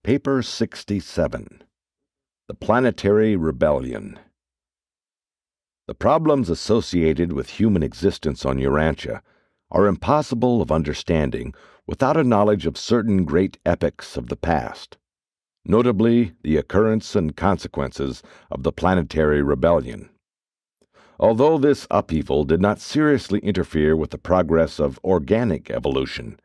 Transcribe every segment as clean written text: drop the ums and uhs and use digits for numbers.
Paper 67. The Planetary Rebellion. The problems associated with human existence on Urantia are impossible of understanding without a knowledge of certain great epochs of the past, notably the occurrence and consequences of the Planetary Rebellion. Although this upheaval did not seriously interfere with the progress of organic evolution,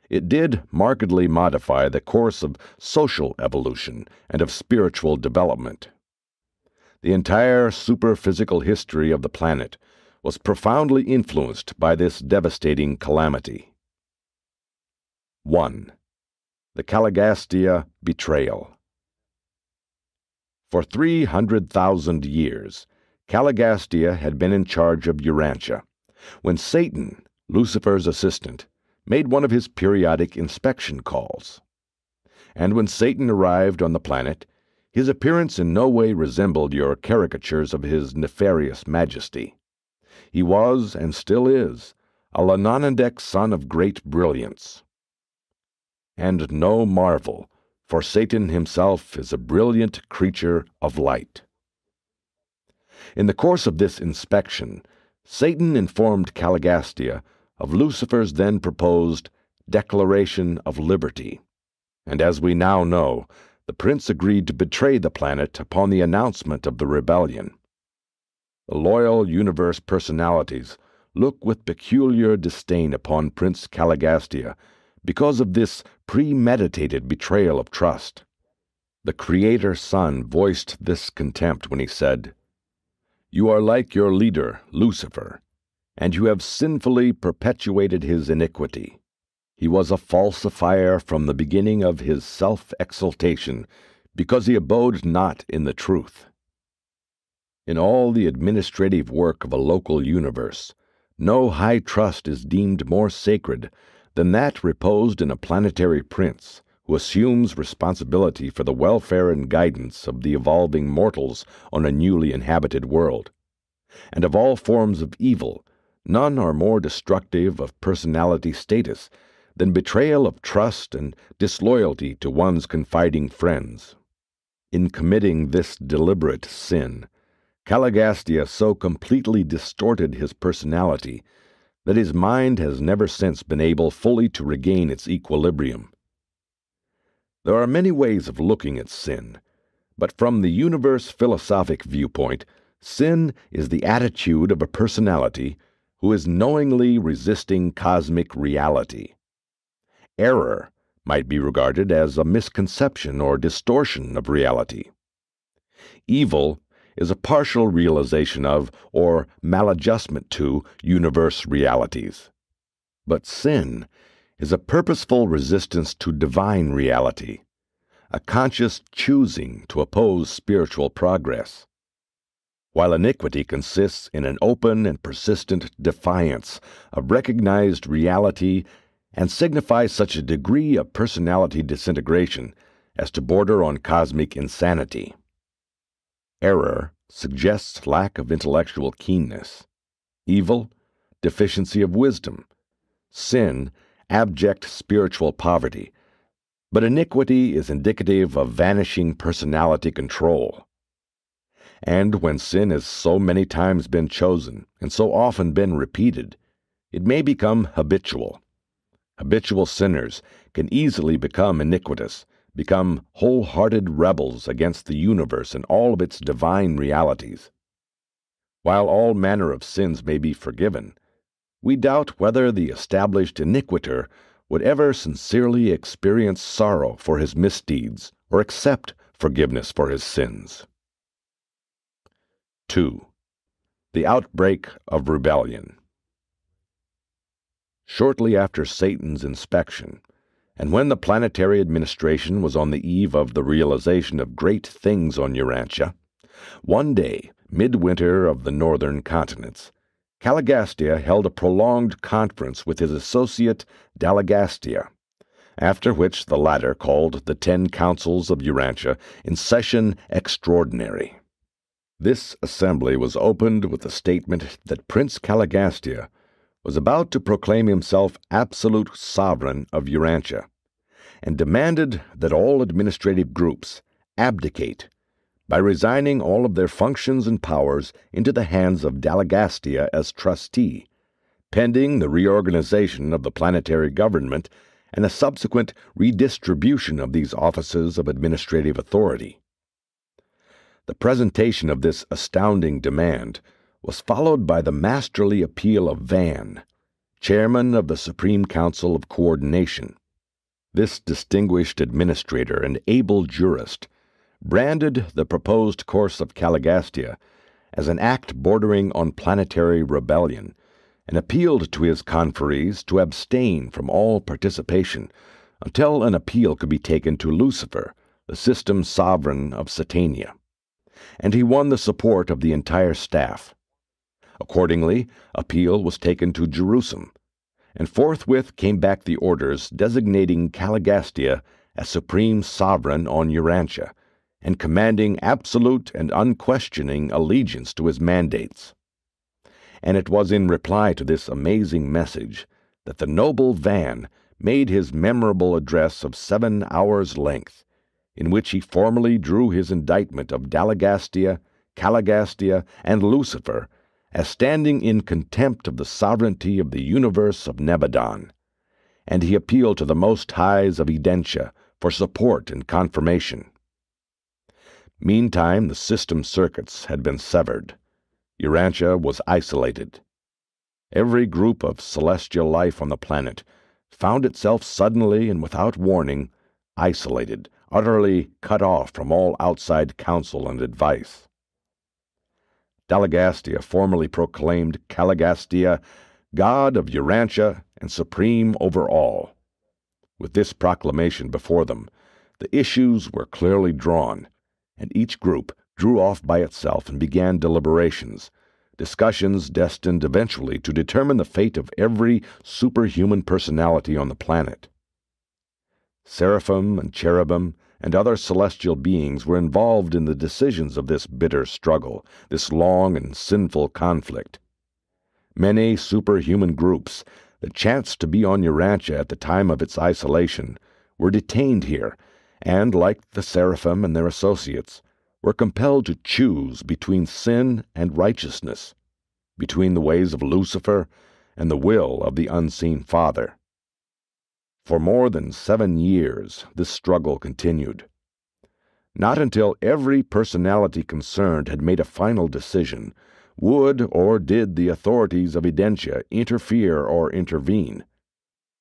it did markedly modify the course of social evolution and of spiritual development. The entire superphysical history of the planet was profoundly influenced by this devastating calamity. 1. The Caligastia Betrayal. For 300,000 years, Caligastia had been in charge of Urantia, when Satan, Lucifer's assistant, made one of his periodic inspection calls. And when Satan arrived on the planet, his appearance in no way resembled your caricatures of his nefarious majesty. He was, and still is, a Lanonadek son of great brilliance. And no marvel, for Satan himself is a brilliant creature of light. In the course of this inspection, Satan informed Caligastia of Lucifer's then proposed Declaration of Liberty, and as we now know, the prince agreed to betray the planet upon the announcement of the rebellion. The loyal universe personalities look with peculiar disdain upon Prince Caligastia because of this premeditated betrayal of trust. The Creator's Son voiced this contempt when he said, "You are like your leader, Lucifer, and you have sinfully perpetuated his iniquity. He was a falsifier from the beginning of his self-exaltation, because he abode not in the truth." In all the administrative work of a local universe, no high trust is deemed more sacred than that reposed in a planetary prince who assumes responsibility for the welfare and guidance of the evolving mortals on a newly inhabited world. And of all forms of evil, none are more destructive of personality status than betrayal of trust and disloyalty to one's confiding friends. In committing this deliberate sin, Caligastia so completely distorted his personality that his mind has never since been able fully to regain its equilibrium. There are many ways of looking at sin, but from the universe philosophic viewpoint, sin is the attitude of a personality who is knowingly resisting cosmic reality. Error might be regarded as a misconception or distortion of reality. Evil is a partial realization of, or maladjustment to, universe realities. But sin is a purposeful resistance to divine reality, a conscious choosing to oppose spiritual progress. While iniquity consists in an open and persistent defiance of recognized reality and signifies such a degree of personality disintegration as to border on cosmic insanity. Error suggests lack of intellectual keenness. Evil, deficiency of wisdom. Sin, abject spiritual poverty. But iniquity is indicative of vanishing personality control. And when sin has so many times been chosen and so often been repeated, it may become habitual. Habitual sinners can easily become iniquitous, become wholehearted rebels against the universe and all of its divine realities. While all manner of sins may be forgiven, we doubt whether the established iniquitor would ever sincerely experience sorrow for his misdeeds or accept forgiveness for his sins. 2. The Outbreak of Rebellion. Shortly after Satan's inspection, and when the planetary administration was on the eve of the realization of great things on Urantia, one day, midwinter of the northern continents, Caligastia held a prolonged conference with his associate Dalagastia, after which the latter called the 10 councils of Urantia in session extraordinary. This assembly was opened with the statement that Prince Caligastia was about to proclaim himself absolute sovereign of Urantia, and demanded that all administrative groups abdicate by resigning all of their functions and powers into the hands of Dalagastia as trustee, pending the reorganization of the planetary government and the subsequent redistribution of these offices of administrative authority. The presentation of this astounding demand was followed by the masterly appeal of Van, chairman of the Supreme Council of Coordination. This distinguished administrator and able jurist branded the proposed course of Caligastia as an act bordering on planetary rebellion, and appealed to his conferees to abstain from all participation until an appeal could be taken to Lucifer, the system sovereign of Satania. And he won the support of the entire staff. Accordingly, appeal was taken to Jerusalem, and forthwith came back the orders designating Caligastia as supreme sovereign on Urantia, and commanding absolute and unquestioning allegiance to his mandates. And it was in reply to this amazing message that the noble Van made his memorable address of 7 hours' length, in which he formally drew his indictment of Dalagastia, Caligastia, and Lucifer as standing in contempt of the sovereignty of the universe of Nebadon, and he appealed to the Most Highs of Edentia for support and confirmation. Meantime, the system circuits had been severed. Urantia was isolated. Every group of celestial life on the planet found itself suddenly and without warning isolated, utterly cut off from all outside counsel and advice. Dalagastia formally proclaimed Caligastia God of Urantia and supreme over all. With this proclamation before them, the issues were clearly drawn, and each group drew off by itself and began deliberations, discussions destined eventually to determine the fate of every superhuman personality on the planet. Seraphim and cherubim and other celestial beings were involved in the decisions of this bitter struggle, this long and sinful conflict. Many superhuman groups that chanced to be on Urantia at the time of its isolation were detained here, and, like the seraphim and their associates, were compelled to choose between sin and righteousness, between the ways of Lucifer and the will of the unseen Father. For more than 7 years this struggle continued. Not until every personality concerned had made a final decision would or did the authorities of Edentia interfere or intervene.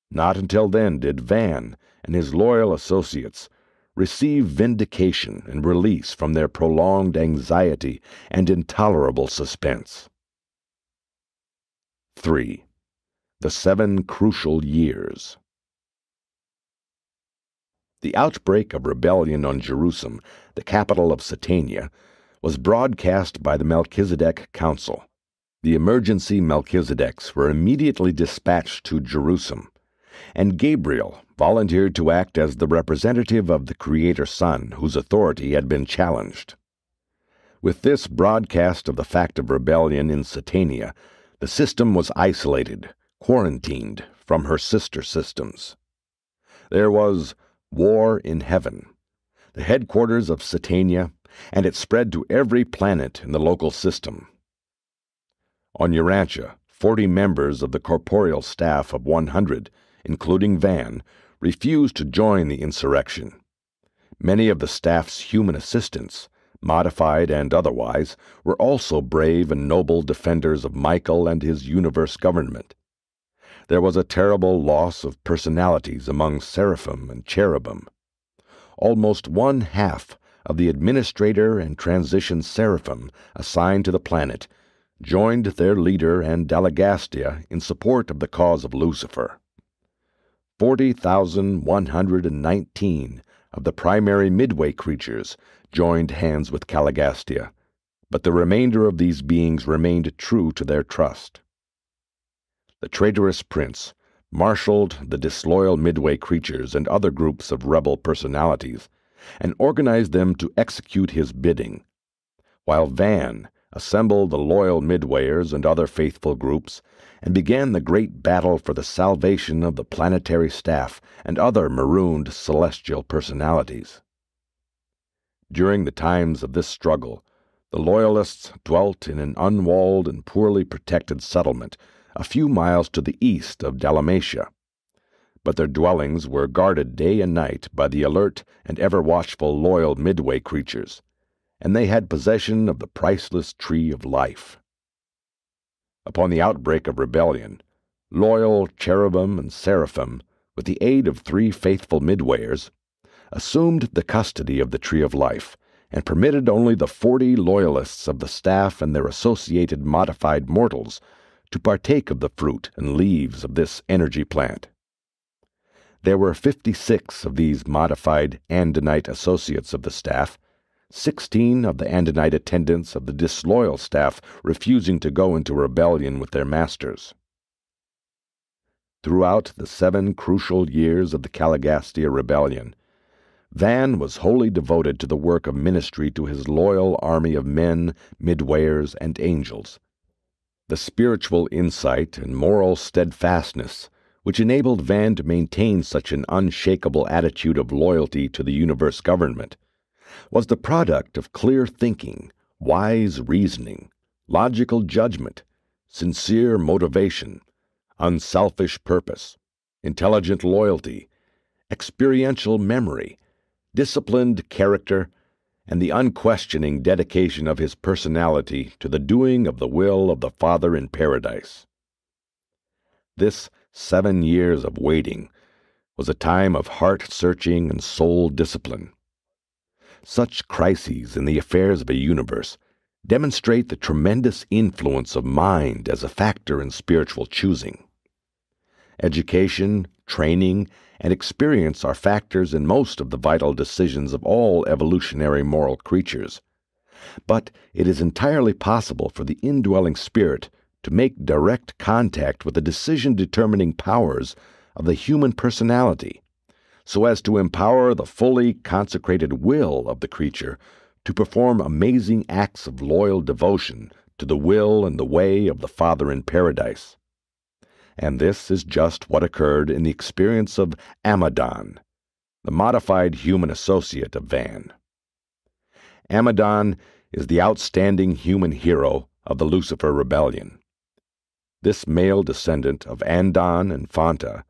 Not until then did Van and his loyal associates receive vindication and release from their prolonged anxiety and intolerable suspense. 3. The 7 Crucial Years. The outbreak of rebellion on Jerusalem, the capital of Satania, was broadcast by the Melchizedek Council. The emergency Melchizedeks were immediately dispatched to Jerusalem, and Gabriel volunteered to act as the representative of the Creator Son, whose authority had been challenged. With this broadcast of the fact of rebellion in Satania, the system was isolated, quarantined from her sister systems. There was war in heaven, the headquarters of Satania, and it spread to every planet in the local system. On Urantia, 40 members of the corporeal staff of 100, including Van, refused to join the insurrection. Many of the staff's human assistants, modified and otherwise, were also brave and noble defenders of Michael and his universe government. There was a terrible loss of personalities among seraphim and cherubim. Almost 1/2 of the administrator and transition seraphim assigned to the planet joined their leader and Dalagastia in support of the cause of Lucifer. 40,119 of the primary midway creatures joined hands with Caligastia, but the remainder of these beings remained true to their trust. The traitorous prince marshaled the disloyal midway creatures and other groups of rebel personalities and organized them to execute his bidding, while Van assembled the loyal Midwayers and other faithful groups, and began the great battle for the salvation of the Planetary staff and other marooned celestial personalities. During the times of this struggle, the Loyalists dwelt in an unwalled and poorly protected settlement a few miles to the east of Dalmatia, but their dwellings were guarded day and night by the alert and ever-watchful loyal Midway creatures, and they had possession of the priceless tree of life. Upon the outbreak of rebellion, loyal cherubim and seraphim, with the aid of 3 faithful Midwayers, assumed the custody of the tree of life, and permitted only the 40 loyalists of the staff and their associated modified mortals to partake of the fruit and leaves of this energy plant. There were 56 of these modified Andinite associates of the staff, 16 of the Andinite attendants of the disloyal staff refusing to go into rebellion with their masters. Throughout the 7 crucial years of the Caligastia rebellion, Van was wholly devoted to the work of ministry to his loyal army of men, Midwayers, and angels. The spiritual insight and moral steadfastness which enabled Van to maintain such an unshakable attitude of loyalty to the universe government was the product of clear thinking, wise reasoning, logical judgment, sincere motivation, unselfish purpose, intelligent loyalty, experiential memory, disciplined character, and the unquestioning dedication of his personality to the doing of the will of the Father in paradise. This 7 years of waiting was a time of heart-searching and soul discipline. Such crises in the affairs of a universe demonstrate the tremendous influence of mind as a factor in spiritual choosing. Education, training, and experience are factors in most of the vital decisions of all evolutionary moral creatures. But it is entirely possible for the indwelling spirit to make direct contact with the decision-determining powers of the human personality, so as to empower the fully consecrated will of the creature to perform amazing acts of loyal devotion to the will and the way of the Father in paradise. And this is just what occurred in the experience of Amadon, the modified human associate of Van. Amadon is the outstanding human hero of the Lucifer Rebellion. This male descendant of Andon and Fanta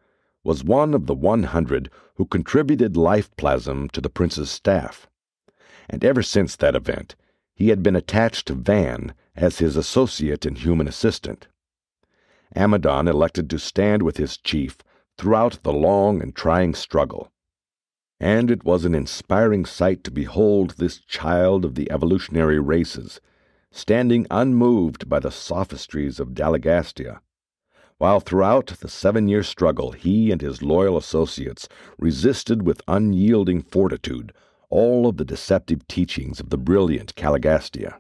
was one of the 100 who contributed life plasm to the prince's staff, and ever since that event he had been attached to Van as his associate and human assistant. Amadon elected to stand with his chief throughout the long and trying struggle, and it was an inspiring sight to behold this child of the evolutionary races standing unmoved by the sophistries of Dalagastia, while throughout the 7-year struggle he and his loyal associates resisted with unyielding fortitude all of the deceptive teachings of the brilliant Caligastia.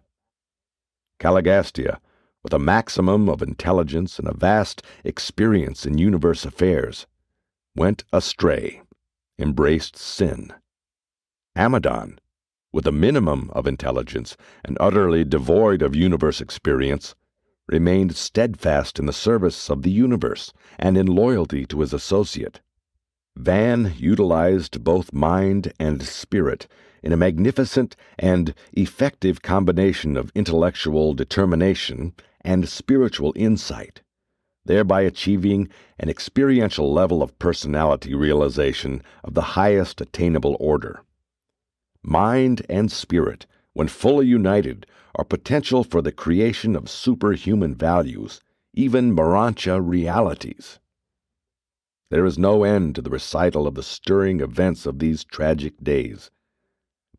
Caligastia, with a maximum of intelligence and a vast experience in universe affairs, went astray, embraced sin. Amadon, with a minimum of intelligence and utterly devoid of universe experience, remained steadfast in the service of the universe and in loyalty to his associate. Van utilized both mind and spirit in a magnificent and effective combination of intellectual determination and spiritual insight, thereby achieving an experiential level of personality realization of the highest attainable order. Mind and spirit, when fully united, are potential for the creation of superhuman values, even Urantia realities. There is no end to the recital of the stirring events of these tragic days.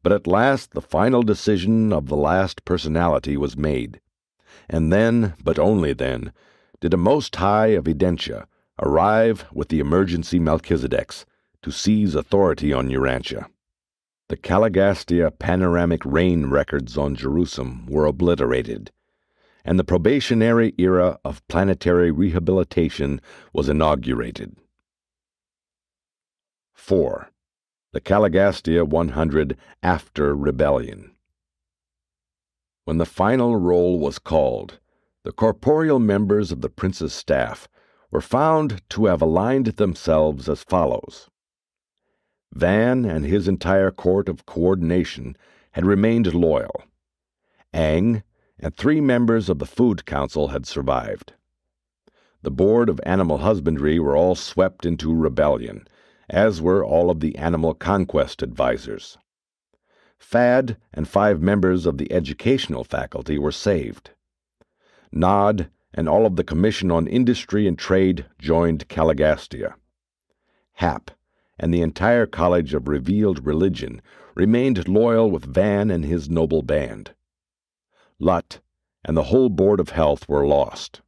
But at last the final decision of the last personality was made, and then, but only then, did a Most High of Edentia arrive with the emergency Melchizedeks to seize authority on Urantia. The Caligastia panoramic rain records on Jerusalem were obliterated, and the probationary era of planetary rehabilitation was inaugurated. 4. The Caligastia 100 after rebellion. When the final roll was called, the corporeal members of the prince's staff were found to have aligned themselves as follows. Van and his entire court of coordination had remained loyal. Aang and 3 members of the Food Council had survived. The Board of Animal Husbandry were all swept into rebellion, as were all of the Animal Conquest advisors. Fad and 5 members of the educational faculty were saved. Nod and all of the Commission on Industry and Trade joined Caligastia. Hap and the entire College of Revealed Religion remained loyal with Van and his noble band. Lut and the whole Board of Health were lost.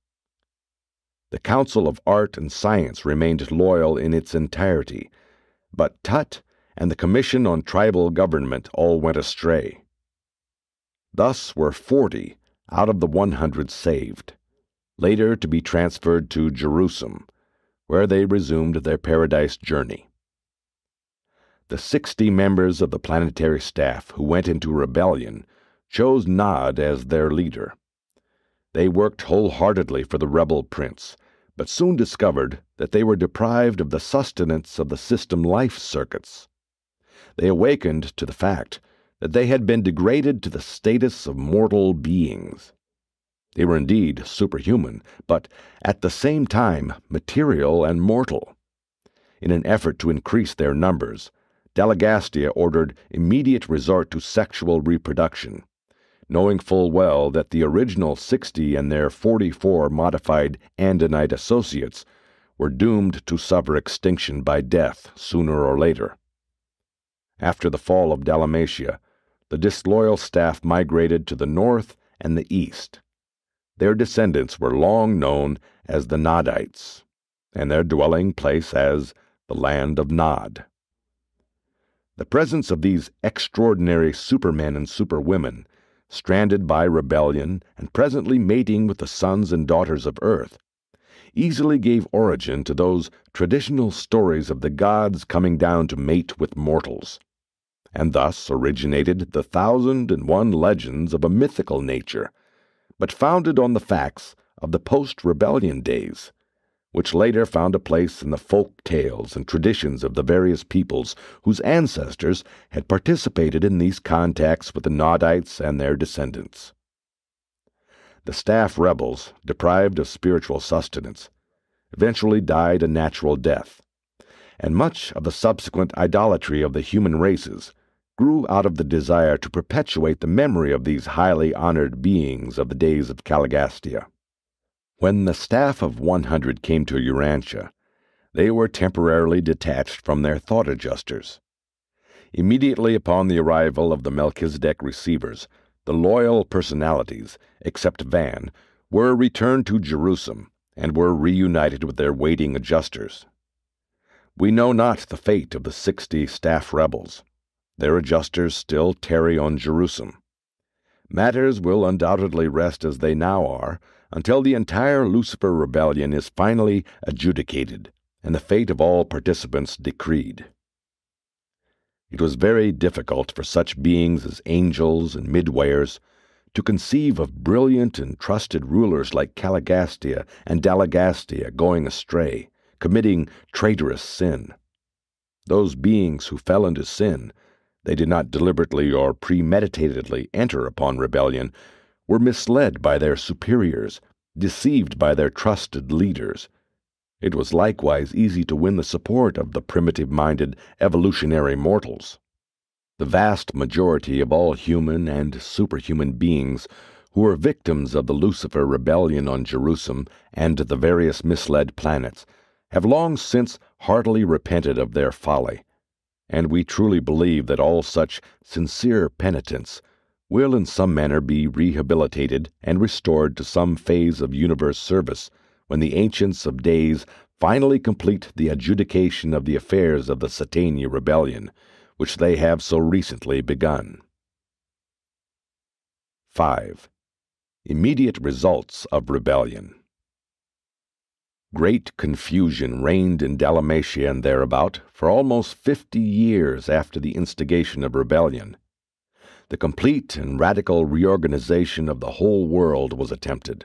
The Council of Art and Science remained loyal in its entirety, but Tut and the Commission on Tribal Government all went astray. Thus were 40 out of the 100 saved, later to be transferred to Jerusalem, where they resumed their paradise journey. The 60 members of the planetary staff who went into rebellion chose Nod as their leader. They worked wholeheartedly for the rebel prince, but soon discovered that they were deprived of the sustenance of the system life circuits. They awakened to the fact that they had been degraded to the status of mortal beings. They were indeed superhuman, but at the same time material and mortal. In an effort to increase their numbers, Dalagastia ordered immediate resort to sexual reproduction, knowing full well that the original 60 and their 44 modified Andinite associates were doomed to suffer extinction by death sooner or later. After the fall of Dalmatia, the disloyal staff migrated to the north and the east. Their descendants were long known as the Nodites, and their dwelling place as the land of Nod. The presence of these extraordinary supermen and superwomen, stranded by rebellion and presently mating with the sons and daughters of Earth, easily gave origin to those traditional stories of the gods coming down to mate with mortals, and thus originated the 1,001 legends of a mythical nature, but founded on the facts of the post-rebellion days, which later found a place in the folk tales and traditions of the various peoples whose ancestors had participated in these contacts with the Nodites and their descendants. The staff rebels, deprived of spiritual sustenance, eventually died a natural death, and much of the subsequent idolatry of the human races grew out of the desire to perpetuate the memory of these highly honored beings of the days of Caligastia. When the staff of 100 came to Urantia, they were temporarily detached from their thought adjusters. Immediately upon the arrival of the Melchizedek receivers, the loyal personalities, except Van, were returned to Jerusalem and were reunited with their waiting adjusters. We know not the fate of the 60 staff rebels. Their adjusters still tarry on Jerusalem. Matters will undoubtedly rest as they now are until the entire Lucifer rebellion is finally adjudicated and the fate of all participants decreed. It was very difficult for such beings as angels and midwayers to conceive of brilliant and trusted rulers like Caligastia and Dalagastia going astray, committing traitorous sin. Those beings who fell into sin, they did not deliberately or premeditatedly enter upon rebellion, were misled by their superiors, deceived by their trusted leaders. It was likewise easy to win the support of the primitive-minded evolutionary mortals. The vast majority of all human and superhuman beings who were victims of the Lucifer rebellion on Jerusalem and the various misled planets have long since heartily repented of their folly, and we truly believe that all such sincere penitents will in some manner be rehabilitated and restored to some phase of universe service when the Ancients of Days finally complete the adjudication of the affairs of the Satania rebellion, which they have so recently begun. 5. Immediate results of rebellion. Great confusion reigned in Dalmatia and thereabout for almost 50 years after the instigation of rebellion. The complete and radical reorganization of the whole world was attempted.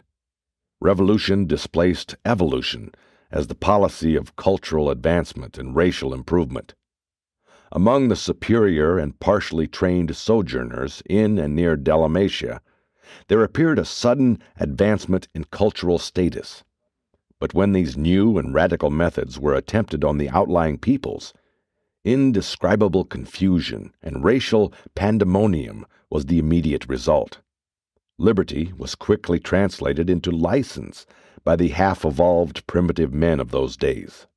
Revolution displaced evolution as the policy of cultural advancement and racial improvement. Among the superior and partially trained sojourners in and near Dalmatia, there appeared a sudden advancement in cultural status. But when these new and radical methods were attempted on the outlying peoples, indescribable confusion and racial pandemonium was the immediate result. Liberty was quickly translated into license by the half-evolved primitive men of those days.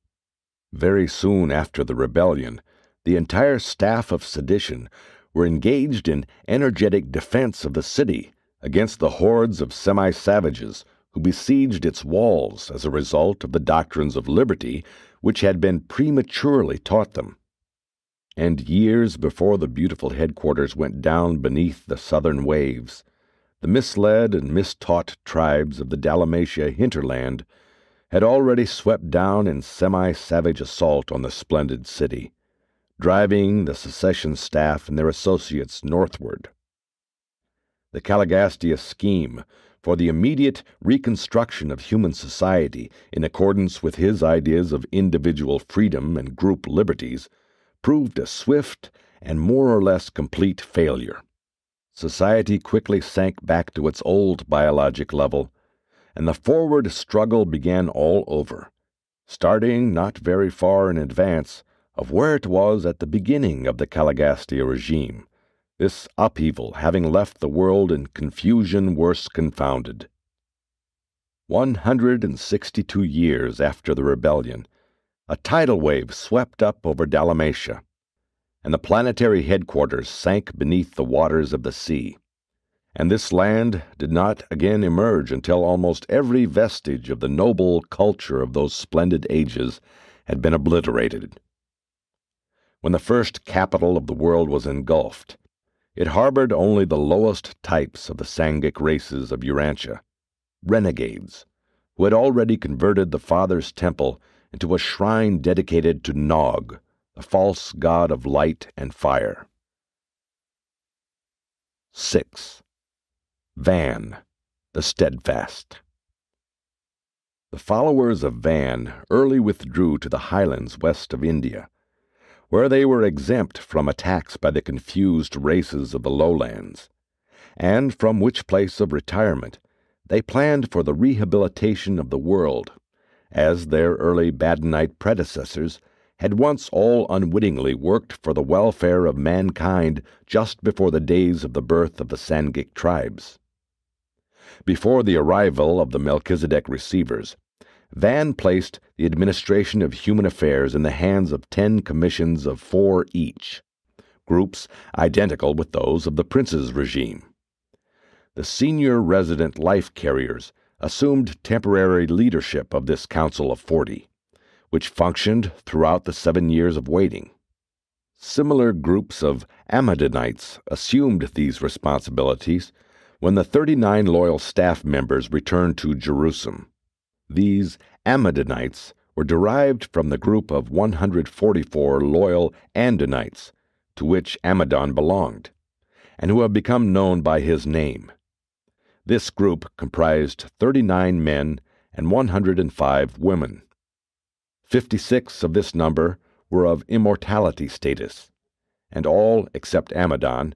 Very soon after the rebellion, the entire staff of sedition were engaged in energetic defense of the city against the hordes of semi-savages who besieged its walls as a result of the doctrines of liberty which had been prematurely taught them. And years before the beautiful headquarters went down beneath the southern waves, the misled and mistaught tribes of the Dalmatia hinterland had already swept down in semi-savage assault on the splendid city, driving the secession staff and their associates northward. The Caligastia scheme for the immediate reconstruction of human society in accordance with his ideas of individual freedom and group liberties proved a swift and more or less complete failure. Society quickly sank back to its old biologic level, and the forward struggle began all over, starting not very far in advance of where it was at the beginning of the Caligastia regime, this upheaval having left the world in confusion worse confounded. 162 years after the rebellion, a tidal wave swept up over Dalmatia, and the planetary headquarters sank beneath the waters of the sea, and this land did not again emerge until almost every vestige of the noble culture of those splendid ages had been obliterated. When the first capital of the world was engulfed, it harbored only the lowest types of the Sangic races of Urantia, renegades, who had already converted the Father's temple into a shrine dedicated to Nog, the false god of light and fire. 6. Van, the Steadfast. The followers of Van early withdrew to the highlands west of India, where they were exempt from attacks by the confused races of the lowlands, and from which place of retirement they planned for the rehabilitation of the world, as their early Badonite predecessors had once all unwittingly worked for the welfare of mankind just before the days of the birth of the Sangic tribes. Before the arrival of the Melchizedek receivers, Van placed the administration of human affairs in the hands of 10 commissions of 4 each, groups identical with those of the prince's regime. The senior resident life carriers assumed temporary leadership of this Council of 40, which functioned throughout the 7 years of waiting. Similar groups of Amadonites assumed these responsibilities when the 39 loyal staff members returned to Jerusalem. These Amadonites were derived from the group of 144 loyal Andonites, to which Amadon belonged, and who have become known by his name. This group comprised 39 men and 105 women. 56 of this number were of immortality status, and all, except Amadon,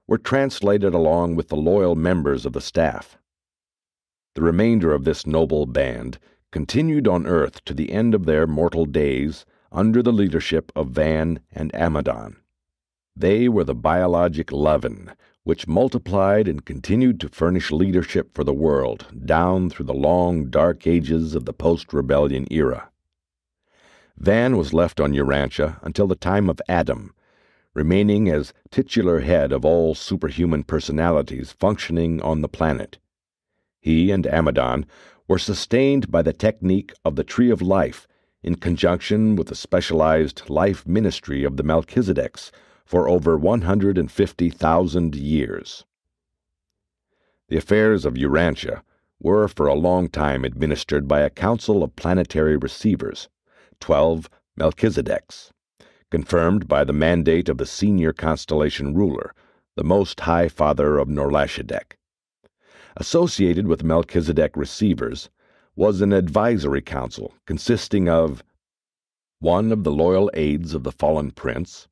were translated along with the loyal members of the staff. The remainder of this noble band continued on earth to the end of their mortal days under the leadership of Van and Amadon. They were the biologic leaven which multiplied and continued to furnish leadership for the world down through the long, dark ages of the post-rebellion era. Van was left on Urantia until the time of Adam, remaining as titular head of all superhuman personalities functioning on the planet. He and Amadon were sustained by the technique of the Tree of Life in conjunction with the specialized life ministry of the Melchizedeks for over 150,000 years. The affairs of Urantia were for a long time administered by a council of planetary receivers, 12 Melchizedeks, confirmed by the mandate of the senior constellation ruler, the Most High Father of Norlashedek. Associated with Melchizedek receivers was an advisory council consisting of one of the loyal aides of the fallen prince,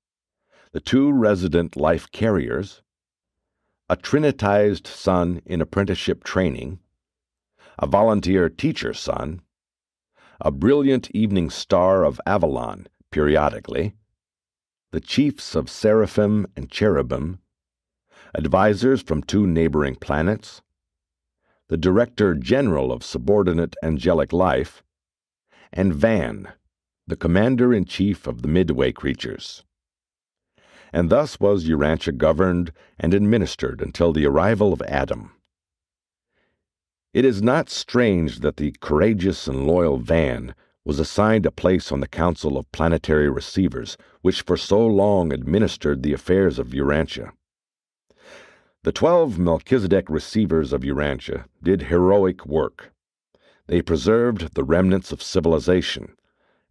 the two resident life carriers, a trinitized son in apprenticeship training, a volunteer teacher son, a brilliant evening star of Avalon periodically, the chiefs of seraphim and cherubim, advisors from two neighboring planets, the Director General of Subordinate Angelic Life, and Van, the Commander-in-Chief of the Midway creatures. And thus was Urantia governed and administered until the arrival of Adam. It is not strange that the courageous and loyal Van was assigned a place on the Council of Planetary Receivers, which for so long administered the affairs of Urantia. The 12 Melchizedek receivers of Urantia did heroic work. They preserved the remnants of civilization,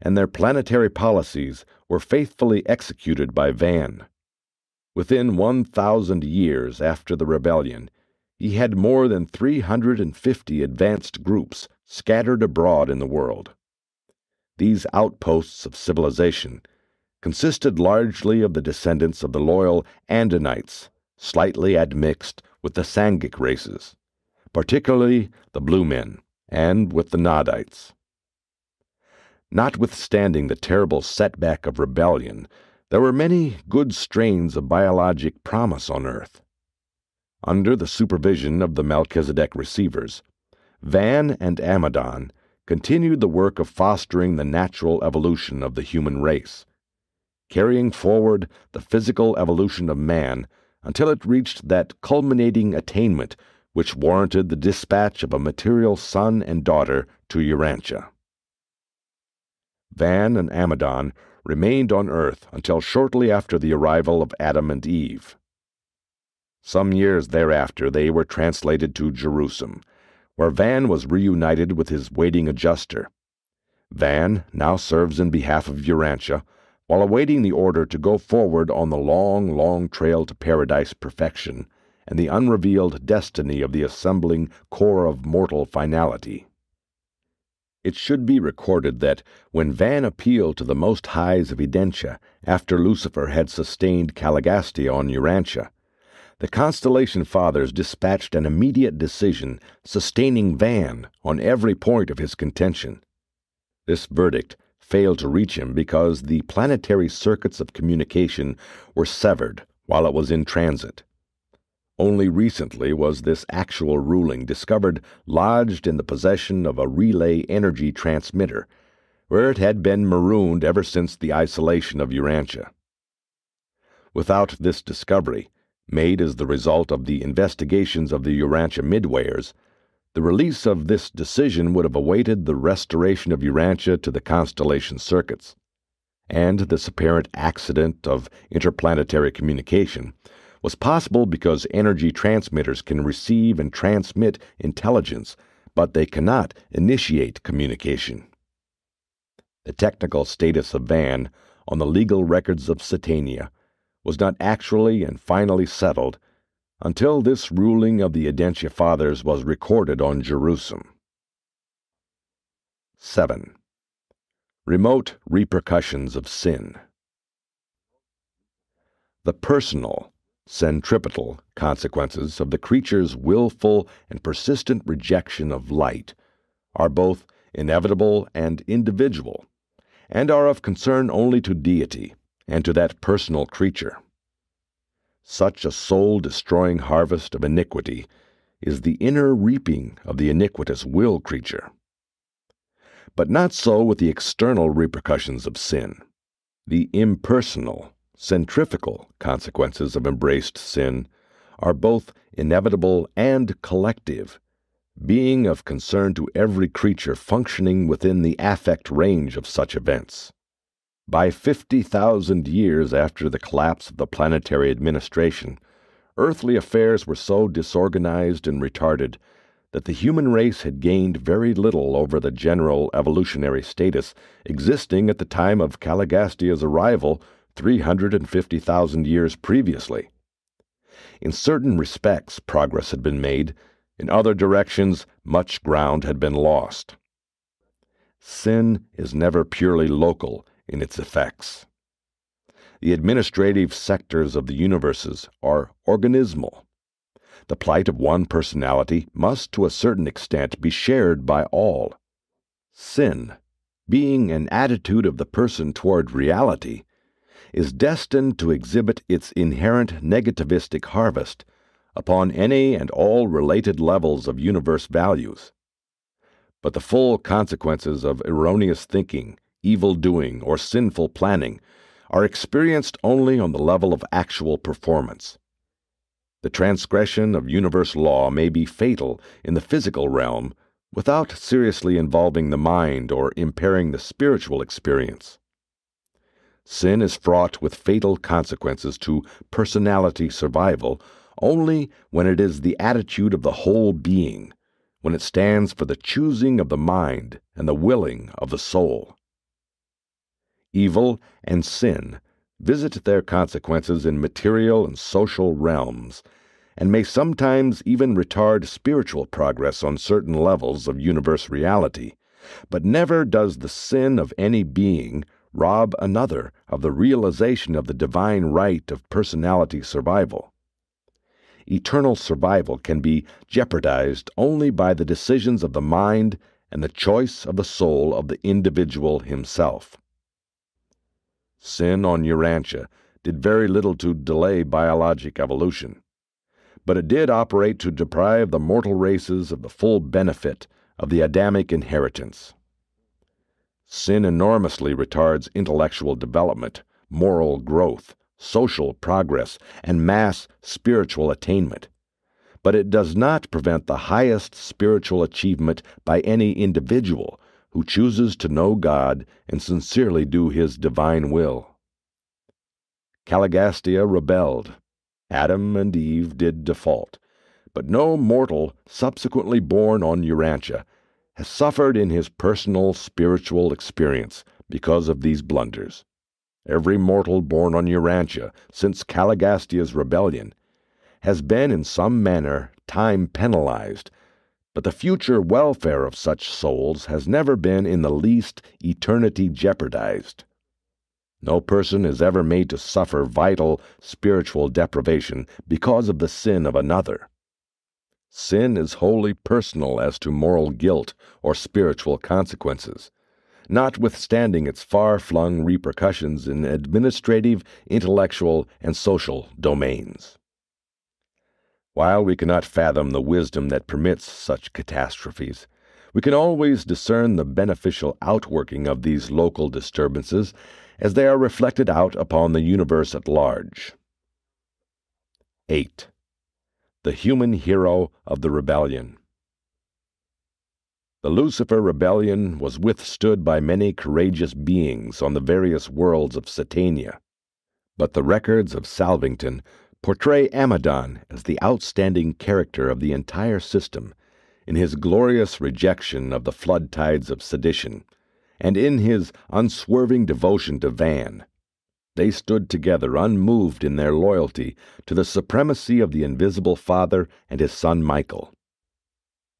and their planetary policies were faithfully executed by Van. Within 1,000 years after the rebellion, he had more than 350 advanced groups scattered abroad in the world. These outposts of civilization consisted largely of the descendants of the loyal Andonites, slightly admixed with the Sangic races, particularly the Blue Men, and with the Nodites. Notwithstanding the terrible setback of rebellion, there were many good strains of biologic promise on Earth. Under the supervision of the Melchizedek receivers, Van and Amadon continued the work of fostering the natural evolution of the human race, carrying forward the physical evolution of man until it reached that culminating attainment which warranted the dispatch of a material son and daughter to Urantia. Van and Amadon remained on Earth until shortly after the arrival of Adam and Eve. Some years thereafter they were translated to Jerusalem, where Van was reunited with his waiting adjuster. Van now serves in behalf of Urantia, while awaiting the order to go forward on the long, long trail to paradise perfection and the unrevealed destiny of the assembling core of mortal finality. It should be recorded that when Van appealed to the Most Highs of Edentia after Lucifer had sustained Caligastia on Urantia, the Constellation Fathers dispatched an immediate decision sustaining Van on every point of his contention. This verdict failed to reach him because the planetary circuits of communication were severed while it was in transit. Only recently was this actual ruling discovered lodged in the possession of a relay energy transmitter, where it had been marooned ever since the isolation of Urantia. Without this discovery, made as the result of the investigations of the Urantia midwayers, the release of this decision would have awaited the restoration of Urantia to the constellation circuits, and this apparent accident of interplanetary communication was possible because energy transmitters can receive and transmit intelligence, but they cannot initiate communication. The technical status of Van on the legal records of Satania was not actually and finally settled until this ruling of the Edentia Fathers was recorded on Jerusalem. 7. Remote repercussions of sin. The personal, centripetal consequences of the creature's willful and persistent rejection of light are both inevitable and individual, and are of concern only to deity and to that personal creature. Such a soul-destroying harvest of iniquity is the inner reaping of the iniquitous will creature. But not so with the external repercussions of sin. The impersonal, centrifugal consequences of embraced sin are both inevitable and collective, being of concern to every creature functioning within the affect range of such events. By 50,000 years after the collapse of the planetary administration, earthly affairs were so disorganized and retarded that the human race had gained very little over the general evolutionary status existing at the time of Caligastia's arrival 350,000 years previously. In certain respects, progress had been made. In other directions, much ground had been lost. Sin is never purely local in its effects. The administrative sectors of the universes are organismal. The plight of one personality must, to a certain extent, be shared by all. Sin, being an attitude of the person toward reality, is destined to exhibit its inherent negativistic harvest upon any and all related levels of universe values. But the full consequences of erroneous thinking, evil doing, or sinful planning are experienced only on the level of actual performance. The transgression of universe law may be fatal in the physical realm without seriously involving the mind or impairing the spiritual experience. Sin is fraught with fatal consequences to personality survival only when it is the attitude of the whole being, when it stands for the choosing of the mind and the willing of the soul. Evil and sin visit their consequences in material and social realms, and may sometimes even retard spiritual progress on certain levels of universe reality, but never does the sin of any being rob another of the realization of the divine right of personality survival. Eternal survival can be jeopardized only by the decisions of the mind and the choice of the soul of the individual himself. Sin on Urantia did very little to delay biologic evolution, but it did operate to deprive the mortal races of the full benefit of the Adamic inheritance. Sin enormously retards intellectual development, moral growth, social progress, and mass spiritual attainment, but it does not prevent the highest spiritual achievement by any individual who chooses to know God and sincerely do His divine will. Caligastia rebelled. Adam and Eve did default, but no mortal subsequently born on Urantia has suffered in his personal spiritual experience because of these blunders. Every mortal born on Urantia since Caligastia's rebellion has been in some manner time penalized, but the future welfare of such souls has never been in the least eternity jeopardized. No person is ever made to suffer vital spiritual deprivation because of the sin of another. Sin is wholly personal as to moral guilt or spiritual consequences, notwithstanding its far-flung repercussions in administrative, intellectual, and social domains. While we cannot fathom the wisdom that permits such catastrophes, we can always discern the beneficial outworking of these local disturbances as they are reflected out upon the universe at large. 8. The human hero of the rebellion. The Lucifer rebellion was withstood by many courageous beings on the various worlds of Satania, but the records of Salvington portray Amadon as the outstanding character of the entire system, in his glorious rejection of the flood tides of sedition, and in his unswerving devotion to Van. They stood together unmoved in their loyalty to the supremacy of the invisible Father and his Son Michael.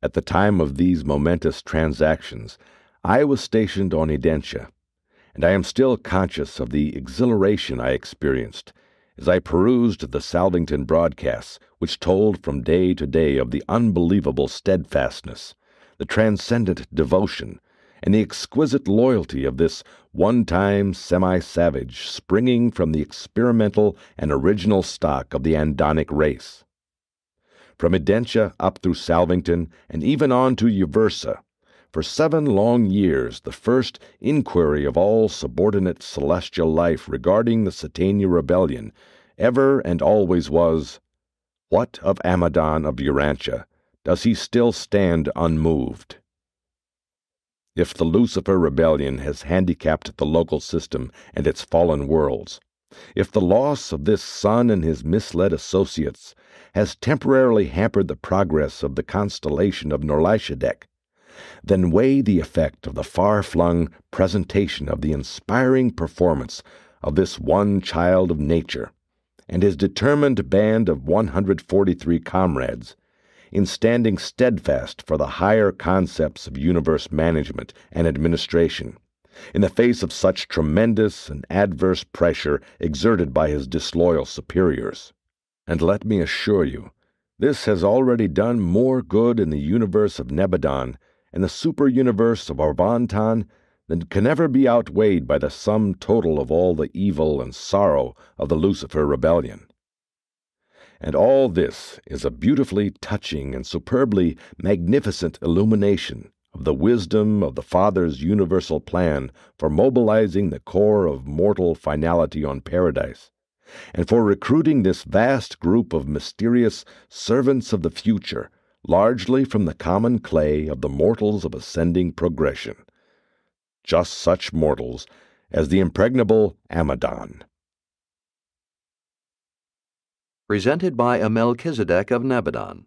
At the time of these momentous transactions, I was stationed on Urantia, and I am still conscious of the exhilaration I experienced as I perused the Salvington broadcasts, which told from day to day of the unbelievable steadfastness, the transcendent devotion, and the exquisite loyalty of this one-time semi-savage springing from the experimental and original stock of the Andonic race. From Urantia up through Salvington and even on to Uversa, for 7 long years the first inquiry of all subordinate celestial life regarding the Satania rebellion ever and always was, what of Amadon of Urantia? Does he still stand unmoved? If the Lucifer rebellion has handicapped the local system and its fallen worlds, if the loss of this son and his misled associates has temporarily hampered the progress of the constellation of Norlashadek, then weigh the effect of the far-flung presentation of the inspiring performance of this one child of nature, and his determined band of 143 comrades in standing steadfast for the higher concepts of universe management and administration in the face of such tremendous and adverse pressure exerted by his disloyal superiors. And let me assure you, this has already done more good in the universe of Nebadon and the super-universe of Orvanton than can ever be outweighed by the sum total of all the evil and sorrow of the Lucifer Rebellion. And all this is a beautifully touching and superbly magnificent illumination of the wisdom of the Father's universal plan for mobilizing the core of mortal finality on Paradise, and for recruiting this vast group of mysterious servants of the future, largely from the common clay of the mortals of ascending progression. Just such mortals as the impregnable Amadon. Presented by a Melchizedek of Nebadon.